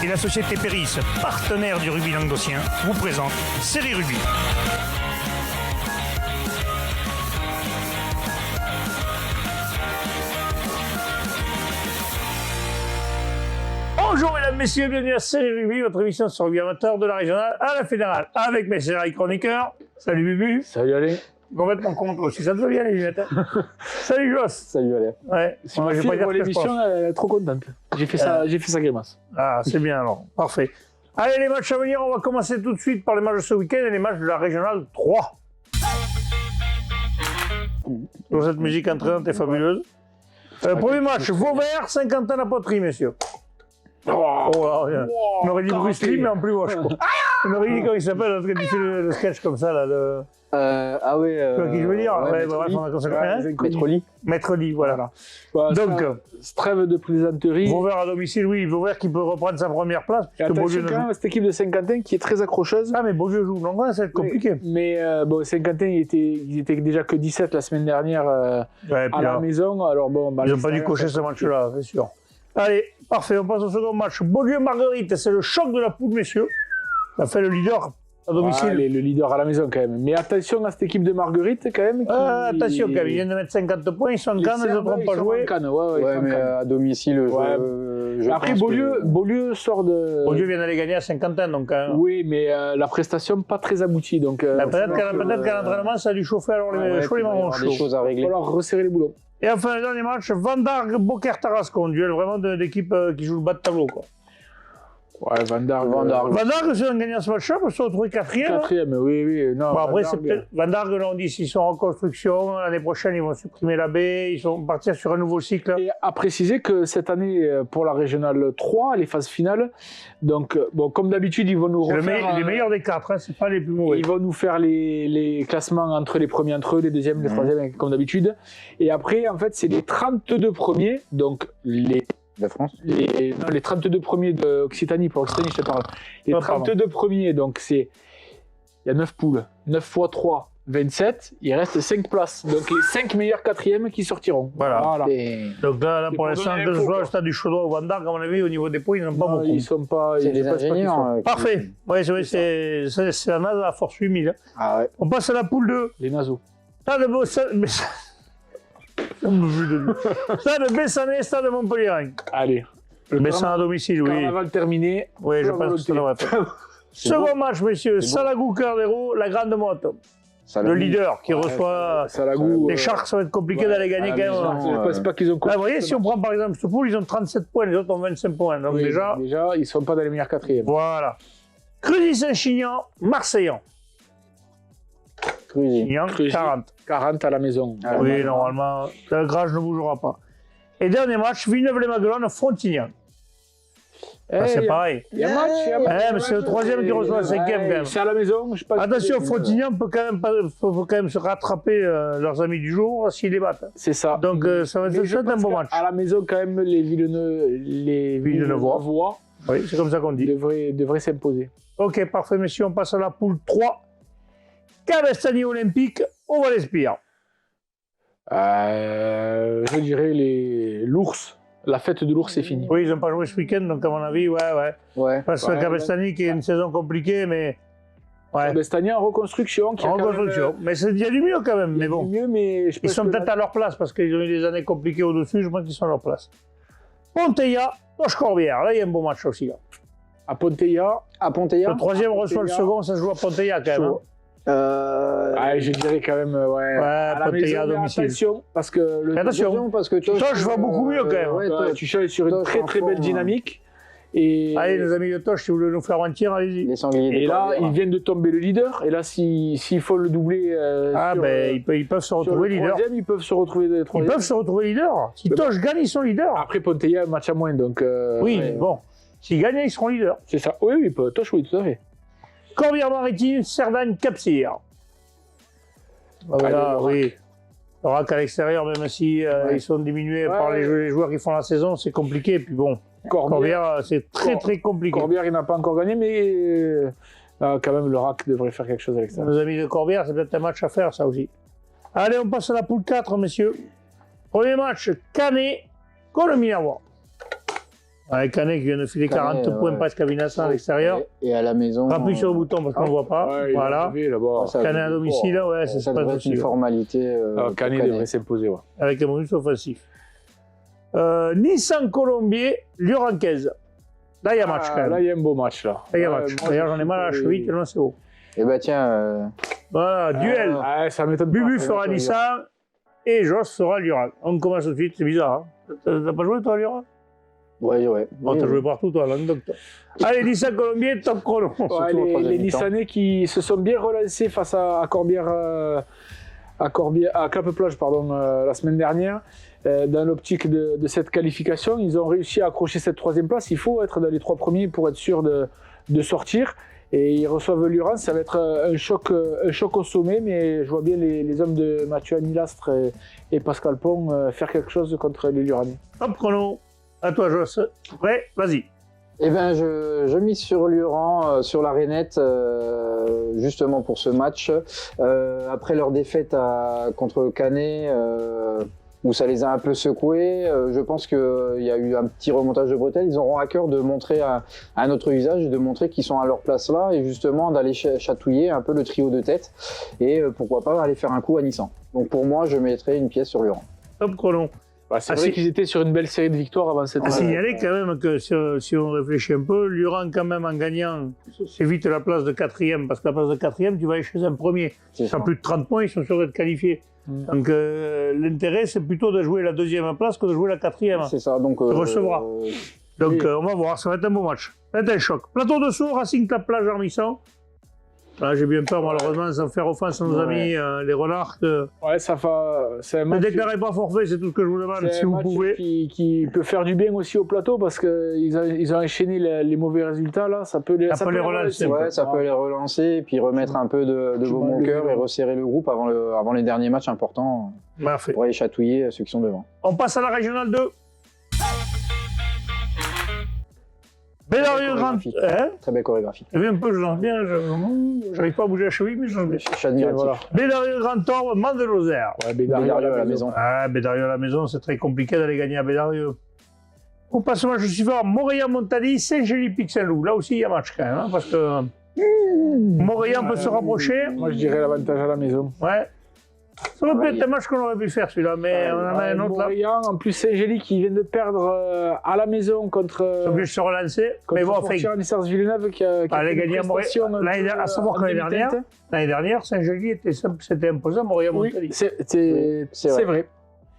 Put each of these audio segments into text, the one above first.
et la société Péris, partenaire du rugby languedocien, vous présente Série Rugby. Bonjour mesdames, messieurs, bienvenue à Série Rugby, votre émission sur rugby amateur de la régionale à la fédérale, avec mes séries chroniqueurs. Salut Bubu. Salut Alain. Complètement contre aussi, ça te va bien les lunettes. Salut Joss. Salut Alain. Ouais, Si ma fille voit l'émission, elle est trop contente. J'ai fait ça grimace. Ah, c'est bien alors, parfait. Allez, les matchs à venir, on va commencer tout de suite par les matchs de ce week-end et les matchs de la régionale 3. Donc, cette musique entraînante est fabuleuse. Premier match, Vauvert, Saint-Quentin-la-Poterie, messieurs. Oh là, on aurait dit Bruce Lee, mais en plus moche. On aurait dit comment il s'appelle, quand il fait le sketch comme ça, là. Ah oui. Tu vois qui je veux dire? Ouais, Maître Lee. Maître Lee, voilà. Bah, donc, trêve de plaisanterie. Vauvert à domicile, oui, Vauvert qui peut reprendre sa première place. Et attention quand même, cette équipe de Saint-Quentin qui est très accrocheuse. Ah, mais Beaulieu joue, donc ça va être compliqué. Mais bon, Saint-Quentin, ils étaient déjà que 17 la semaine dernière à la maison. Alors bon, ils n'ont pas dû cocher ce match-là, c'est sûr. Allez, parfait, on passe au second match. Beaulieu-Marguerite, c'est le choc de la poule, messieurs. Ça fait le leader à domicile. Le leader à la maison quand même. Mais attention à cette équipe de Marguerite quand même. Attention quand même, ils viennent de mettre 50 points, ils sont en Cannes, ils n'ont pas joué. Ouais, mais à domicile, après Beaulieu sort de... Beaulieu vient d'aller gagner à Saint-Quentin, donc... Oui, mais la prestation pas très aboutie, donc... Peut-être qu'à l'entraînement, ça a dû chauffer, alors les mamans chauds. Des choses à régler. Il va falloir resserrer les boulons. Et enfin, le dernier match, Vandargue-Beaucaire-Tarascon, duel vraiment d'équipes qui jouent le bas de tableau, quoi. Ouais, Vandargue, si on gagne ce match-là, on peut se retrouver quatrième. Quatrième, oui. Non, bon, après, c'est peut-être. Vandargue, là, on dit s'ils sont en reconstruction, l'année prochaine, ils vont supprimer la baie, ils sont partis sur un nouveau cycle. Et à préciser que cette année, pour la régionale 3, les phases finales, donc, bon, comme d'habitude, ils vont nous refaire. Les meilleurs des quatre, hein, c'est pas les plus mauvais. Ils vont nous faire les classements entre les premiers entre eux, les deuxièmes, les troisièmes, comme d'habitude. Et après, en fait, c'est les 32 premiers, donc les. De France les 32 premiers d'Occitanie, pour Occitanie je te parle. Les 32 premiers, donc c'est... Il y a 9 poules. 9 x 3, 27. Il reste 5 places. Donc les 5 meilleurs quatrièmes qui sortiront. Voilà. Donc là pour l'instant, que ce soit le stade du Chaudois ou Vandargue, à mon avis, au niveau des points, ils n'ont pas beaucoup. Ils sont pas... C'est des ingénieurs. Parfait. Oui, c'est la NASA à force 8000. Ah ouais. On passe à la poule 2. Les naseaux. Stade de Bessanay, stade de Montpellier. Allez. Bessanay à domicile, oui. Carnaval terminé. Oui, je pense que ça devrait faire. Second match, messieurs. Salagou-Cœur-d'Hérault, la Grande Motte. Le leader qui reçoit Salagou. Les Sharks, ça va être compliqué d'aller gagner quand même. Je pense pas qu'ils ont... Là, vous voyez, si on prend par exemple ce pool, ils ont 37 points, les autres ont 25 points. Donc oui, déjà, ils sont pas dans les meilleurs quatrièmes. Voilà. Cruzy-Saint-Chinian, Marseillan. Chinian, 40. 40 à la maison. Oui, normalement, le Grage ne bougera pas. Et dernier match, Villeneuve-les-Maguelones, Frontignan. C'est pareil. Il y a un match. Mais c'est le troisième qui reçoit le cinquième quand même. C'est à la maison. Attention, Frontignan peut quand même se rattraper leurs amis du jour s'ils les battent. C'est ça. Donc ça va être un bon match. À la maison, quand même, les Villeneuvois. Oui, c'est comme ça qu'on dit. Devraient s'imposer. Ok, parfait, messieurs. On passe à la poule 3. Cabestany Olympique au Val-Espire. Je dirais l'ours. La fête de l'ours est finie. Oui, ils n'ont pas joué ce week-end, donc à mon avis, ouais. Parce que Cabestany qui est une saison compliquée, mais... Ouais. Cabestany en reconstruction. Mais il y a du mieux quand même. Mais bon, ils sont peut-être à leur place parce qu'ils ont eu des années compliquées au-dessus. Je pense qu'ils sont à leur place. Ponteilla, Toche-Corbière. Là, il y a un beau match aussi. Là. À Ponteilla. Le troisième reçoit le second, ça se joue à Ponteilla quand même. Je dirais quand même, à la maison, à domicile. Attention, parce que Toche va beaucoup mieux quand même. Tu changes sur une très belle dynamique. Et... Allez, les amis de Toche, si vous voulez nous faire mentir, allez-y. Et là, ils viennent de tomber le leader. Et là, s'il faut le doubler. Ils peuvent se retrouver leader. Ils peuvent se retrouver troisième. Ils peuvent se retrouver leader. Si Toche gagne, ils sont leaders. Après, Ponteilla, match à moins. Donc, mais bon. S'ils gagnent, ils seront leaders. C'est ça. Oui, Toche, oui, tout à fait. Corbière-Maritime, Cerdagne-Cap-Cyr. Voilà, oui. Le RAC à l'extérieur, même si ils sont diminués par les joueurs qui font la saison, c'est compliqué. Puis bon, Corbière, c'est très compliqué. Corbière, il n'a pas encore gagné, mais quand même, le RAC devrait faire quelque chose avec ça. Nos amis de Corbière, c'est peut-être un match à faire, ça aussi. Allez, on passe à la poule 4, messieurs. Premier match, Canet contre Minervois. Avec Canet qui vient de filer Canet, 40 points presque à Vinassan à l'extérieur. Et à la maison. Appuie sur le bouton parce qu'on ne voit pas. Ouais, Voilà. ça- Canet à domicile, ouais, c'est ça pas devrait être possible. une formalité. pour Canet devrait s'imposer. Ouais. Avec un bonus offensif. Nissan Colombier, Lyon-Ranquez. Là, il y a match quand même. Là, il y a un beau match. Là, Là, il y a match. moi, D'ailleurs, j'en ai mal à la cheville tellement c'est haut. Et bah tiens, Voilà, duel. Ça m'étonne pas. Bubu ça fera m'étonne, Nissan et Joss fera Lyon. On commence tout de suite, c'est bizarre. Hein. T'as pas joué toi à Lyon? ouais. Bon, t'as joué partout toi, langue docteur. Allez, Nissan Colombier, top chrono. Ouais, Surtout au les troisième mi-temps. Nissanais qui se sont bien relancés face à Corbière, à Clappe-Plage la semaine dernière. Dans l'optique de cette qualification, ils ont réussi à accrocher cette troisième place. Il faut être dans les 3 premiers pour être sûr de sortir. Et ils reçoivent Lurans, ça va être un choc au sommet, mais je vois bien les hommes de Mathieu Amilastre et Pascal Pont faire quelque chose contre les Luranais. Top chrono. À toi, Joss. Prêt? Vas-y. Eh ben, je mise sur Lurans, sur la Rainette, justement pour ce match. Après leur défaite contre Canet, où ça les a un peu secoués, je pense qu'il y a eu un petit remontage de bretelles. Ils auront à cœur de montrer un autre visage, de montrer qu'ils sont à leur place là, et justement d'aller chatouiller un peu le trio de tête, et pourquoi pas aller faire un coup à Nissan. Donc pour moi, je mettrai une pièce sur Lurans. Top chrono. C'est vrai qu'ils étaient sur une belle série de victoires avant cette À signaler quand même que si on réfléchit un peu, Lurans quand même en gagnant, c'est vite la place de 4e, parce que la place de 4e, tu vas aller chez un premier. C'est Sans ça. plus de 30 points, ils sont sûrs d'être qualifiés. Donc l'intérêt, c'est plutôt de jouer la 2e place que de jouer la 4e. C'est ça, donc... recevra. Donc on va voir, ça va être un beau match. Ça va être un choc. Plateau de Sceaux, Racing Club Plage Armisson. Là, j'ai bien peur, malheureusement, sans faire offense à nos amis, les renards. Ouais, c'est un Ne match, déclarez pas forfait, c'est tout ce que je vous demande, c'est si un vous match pouvez. qui peut faire du bien aussi au plateau parce qu'ils ont enchaîné les mauvais résultats. Là. Ça peut les relancer. Ouais, ça peut les relancer et puis remettre un peu de baume au cœur et resserrer le groupe avant les derniers matchs importants Parfait. pour aller chatouiller ceux qui sont devant. On passe à la régionale 2. Bédarieux Grand. chorégraphie. Hein? Très belle chorégraphie. J'ai vu un peu, je lance bien, j'arrive pas à bouger la cheville, mais je lance bien. Je suis admiratif. Voilà. Bédarieux Grand Orbe, Mans de Lozère. Ouais, Bédarieux à la maison. Ah, Bédarieux à la maison, c'est très compliqué d'aller gagner à Bédarieux. On passe au match suivant, Montréal-Montali, Saint-Gély-Pixel-Loup. Là aussi, il y a match quand même, hein, parce que Montréal peut se rapprocher. Moi, je dirais l'avantage à la maison. Ouais. Ça aurait pu être un match qu'on aurait pu faire celui-là, mais on en a un autre là. Montréal, en plus Saint-Gély qui vient de perdre à la maison contre. Ils sont obligés de se relancer. Mais bon, enfin, Nissars Villeneuve qui a allez fait une gagner à prestation Montréal. À savoir que l'année dernière, Saint-Gély s'était imposé à Montréal-Montali. Oui, c'est vrai.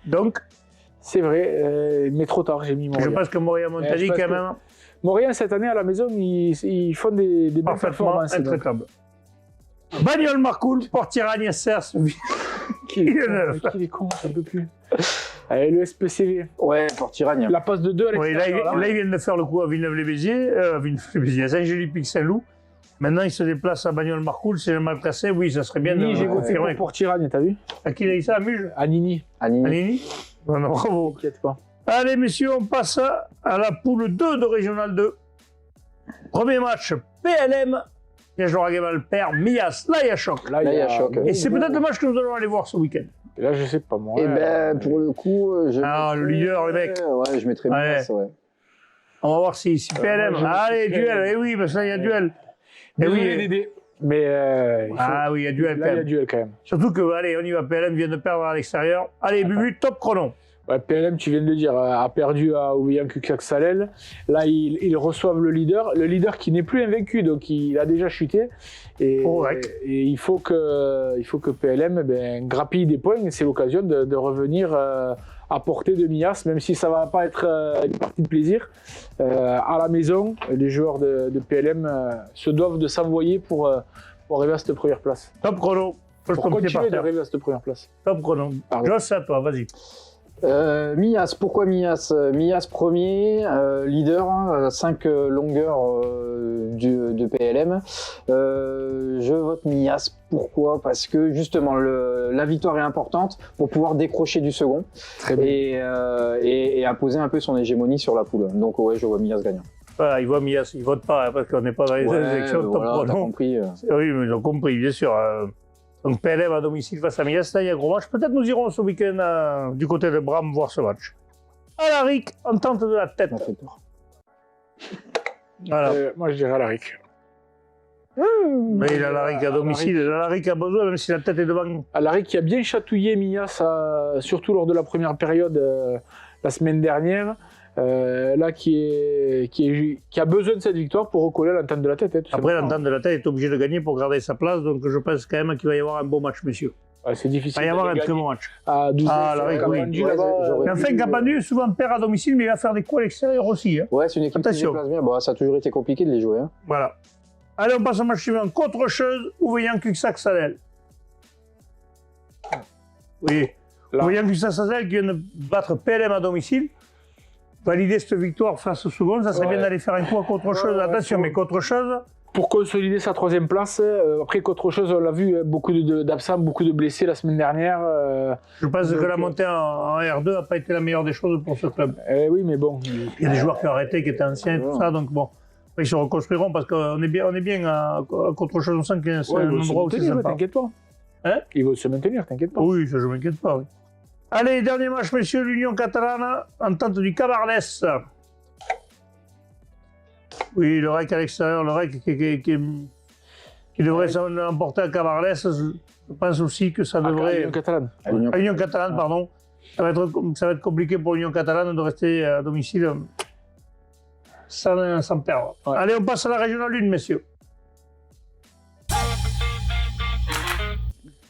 Donc, c'est vrai, mais trop tard, j'ai mis je Montréal. pense que Montréal-Montali, quand même, Montréal, cette année, à la maison, ils font des belles parfaitement performances. donc. intraitable. Bagnoles-Marcoul, Port-Tirani-Cers, Qui est con, ça ne peut plus. Allez, le SPCV. Ouais, Port-Iragne. La passe de 2 à Oui, l'extérieur. là, ils viennent de faire le coup à Villeneuve-les-Béziers, à Saint-Gély-Pic-Saint-Loup. Maintenant, ils se déplacent à Bagnoles-Marcoul, c'est le mal cassé. Oui, ça serait bien Nini, j'ai de voté pour confirmer. Port-Iragne, t'as vu? À qui il a dit ça, à Muge? À Nini. Annie. À Nini? Bon, non, bravo. T'inquiète pas. Allez, messieurs, on passe à la poule 2 de Régional 2. Premier match, PLM. Piège Laurent perd, Mias. Là, il y a choc. Là, il y a choc. Et c'est peut-être le match que nous allons aller voir ce week-end. Là, je sais pas, moi. Et ben, pour le coup, Ah, le leader, le mec. Ouais, je mettrais Ouais. Mias, ouais. On va voir si PLM. moi, je Allez, mettrais duel. Eh oui, parce que là, il y a duel. Eh oui. Mais Ah oui, il y a duel là, quand il y a même. duel quand même. Surtout que, allez, on y va. PLM vient de perdre à l'extérieur. Allez, Bubu, top chrono. Ouais, PLM, tu viens de le dire, a perdu à Ouvian Cuxac-Salel. Là, ils reçoivent le leader qui n'est plus invaincu, donc il a déjà chuté. Et il faut que PLM grappille des points. C'est l'occasion de revenir à portée de Mias, même si ça ne va pas être une partie de plaisir. À la maison, les joueurs de PLM se doivent de s'envoyer pour arriver à cette première place. Top chrono. Faut Pour se compter par continuer terre. d'arriver à cette première place. Top chrono. Pardon. Joss, à toi, vas-y. Mias, pourquoi Mias? Mias premier, leader, 5 longueurs de PLM. Je vote Mias. Pourquoi? Parce que justement, la victoire est importante pour pouvoir décrocher du second Très bien. et imposer un peu son hégémonie sur la poule. Donc ouais, je vois Mias gagnant. Voilà, il voit Mias, il vote pas, hein, parce qu'on n'est pas dans les élections. Top voilà, t'as chrono. compris. Oui, mais ils ont compris, bien sûr. Donc PLM à domicile face à Mias, là il y a un gros match. Peut-être nous irons ce week-end du côté de Bram voir ce match. Alaric, en tente de la tête. Ça fait peur. Voilà. Moi, je dirais Alaric. Mais il a Alaric à domicile, il a Alaric a besoin, même si la tête est devant. Alaric qui a bien chatouillé Mias, surtout lors de la première période la semaine dernière. Là, qui a besoin de cette victoire pour recoller l'entente de la tête. Hein, Après, l'entente de la tête est obligé de gagner pour garder sa place, donc je pense quand même qu'il va y avoir un beau match, messieurs. Ouais, c'est difficile. Il va y avoir un très bon match. À 12 Alaric, oui. J'aurais Mais enfin, pu- Campanu souvent perd à domicile, mais il va faire des coups à l'extérieur aussi. Hein. Ouais, c'est une équipe qui se Attention. déplace bien. Bon, ça a toujours été compliqué de les jouer. Hein. Voilà. Allez, on passe au match suivant. Contre-Cheuse, Ouveillan Cuxac-Salel. Oui. Là. Ouveillan Cuxac-Salel qui vient de battre PLM à domicile. Valider cette victoire face au second, ça serait bien d'aller faire un coup à Contre-Cheuse. Attention, mais Contre-Cheuse, Pour consolider sa troisième place, après qu'autre chose, on l'a vu, beaucoup d'absents, beaucoup de blessés la semaine dernière. je pense Donc, que la montée en R2 n'a pas été la meilleure des choses pour ce club. Oui, mais bon. Il y a des joueurs qui ont arrêté, qui étaient anciens et tout ça, donc bon. Ils se reconstruiront parce qu'on est bien à Contre-Chose. On sent que c'est Ouais, un ils vont se endroit aussi maintenir, sympa. t'inquiète pas. Hein? Ils vont se maintenir, t'inquiète pas. Oui, ça je ne m'inquiète pas. Oui. Allez, dernier match, messieurs, l'Union catalane, entente du Cabarles. Oui, le REC à l'extérieur, le REC qui devrait s'emporter à Cabarles. Je pense aussi que ça devrait. Union catalane. À l'Union. À Union catalane, pardon. Ça va être compliqué pour l'Union catalane de rester à domicile sans perdre. Ouais. Allez, on passe à la régionale 1, messieurs.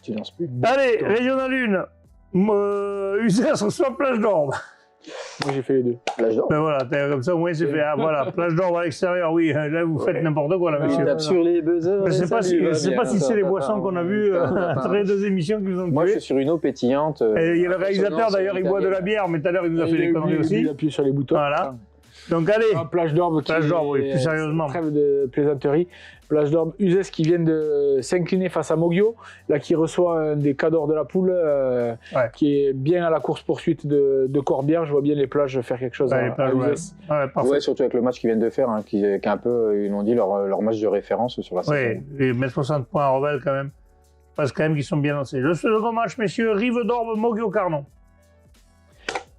Tu lances plus. Allez, régionale 1. Uzès reçoit Plage d'Orbe. Moi, j'ai fait les deux. L'âge d'or. Ben voilà, comme ça au moins c'est fait. Ah, voilà, Plage d'Orbe à l'extérieur, oui. Là, vous faites n'importe quoi, là, monsieur. Tape sur les buzzers. Je ne sais pas si, Salut, je sais va pas bien, si ça c'est les va boissons pas, qu'on a hein. vues Ça va pas. entre les deux émissions qui nous ont Moi, je tués. suis sur une eau pétillante. Et il y a le réalisateur d'ailleurs, il boit de la bière, mais tout à l'heure il nous a fait des conneries Il aussi. appuie sur les boutons. Voilà. Donc allez, Ah, Plage d'Orbe, Plage d'Orbe, oui, plus sérieusement. Trêve de plaisanterie. Plage d'Orbe, Uzès qui vient de s'incliner face à Mogio, là qui reçoit un des cadors de la poule, Ouais. qui est bien à la course-poursuite de Corbière. Je vois bien les plages faire quelque chose ouais, à ouais. Uzès. Ouais, parfait. Ouais, surtout avec le match qu'ils viennent de faire, hein, qui est un peu, ils l'ont dit, leur match de référence sur la saison. Oui, et mettre 60 points à Revel quand même. Je pense quand même qu'ils sont bien lancés. Le second match, messieurs, Rive d'Orbe, Mogio-Carnon.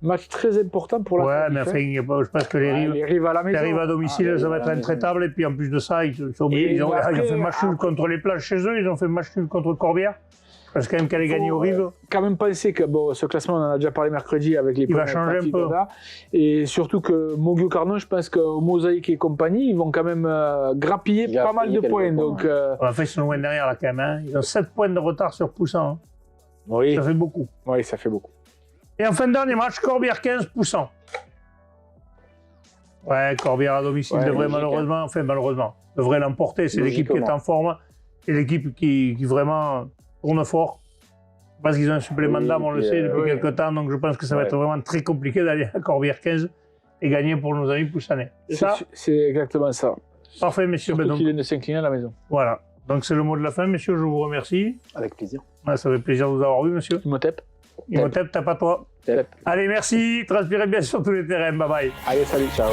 Match très important pour la Ouais, Côte mais d'Ivoire. enfin, il y a pas- je pense que les Rives. Les Rives à la Les maison. Rives à domicile, Ah, ça va à être la maison. intraitable. Et puis en plus de ça, ils sont obligés. Et Ils ont après- fait match nul contre les plages chez eux, ils ont fait match nul contre Corbière. Parce quand même qu'elle est gagnée aux Rives. Quand même penser que bon, ce classement, on en a déjà parlé mercredi avec les Il va premières changer un parties peu. de là. Et surtout que Mogio Carnon, je pense qu'au Mosaïque et compagnie, ils vont quand même grappiller pas mal de quelques points. points, Donc, Enfin, ils sont loin derrière là quand même. Hein. Ils ont 7 points de retard sur Poussan. Hein. oui. Ça fait beaucoup. Oui, ça fait beaucoup. Et en fin de dernier match, Corbière 15, Poussan. Ouais, Corbière à domicile Ouais, devrait logique, malheureusement, devrait l'emporter. C'est l'équipe qui est Logiquement. en forme et l'équipe qui vraiment tourne fort. Parce qu'ils ont un supplément Oui, d'âme, on le puis, sait, depuis oui. quelques temps. Donc je pense que ça va Ouais. être vraiment très compliqué d'aller à Corbière 15 et gagner pour nos amis poussanais. Ça, C'est exactement ça. parfait, messieurs. Surtout Ben, qu'il donc, vient de s'incliner à la maison. voilà. Donc c'est le mot de la fin, messieurs. Je vous remercie. Avec plaisir. Ouais, ça fait plaisir de vous avoir vu, monsieur. Imhotep. Imhotep, t'as pas toi. Tep. Allez, merci. Transpirez bien sur tous les terrains. Bye bye. Allez, salut, ciao.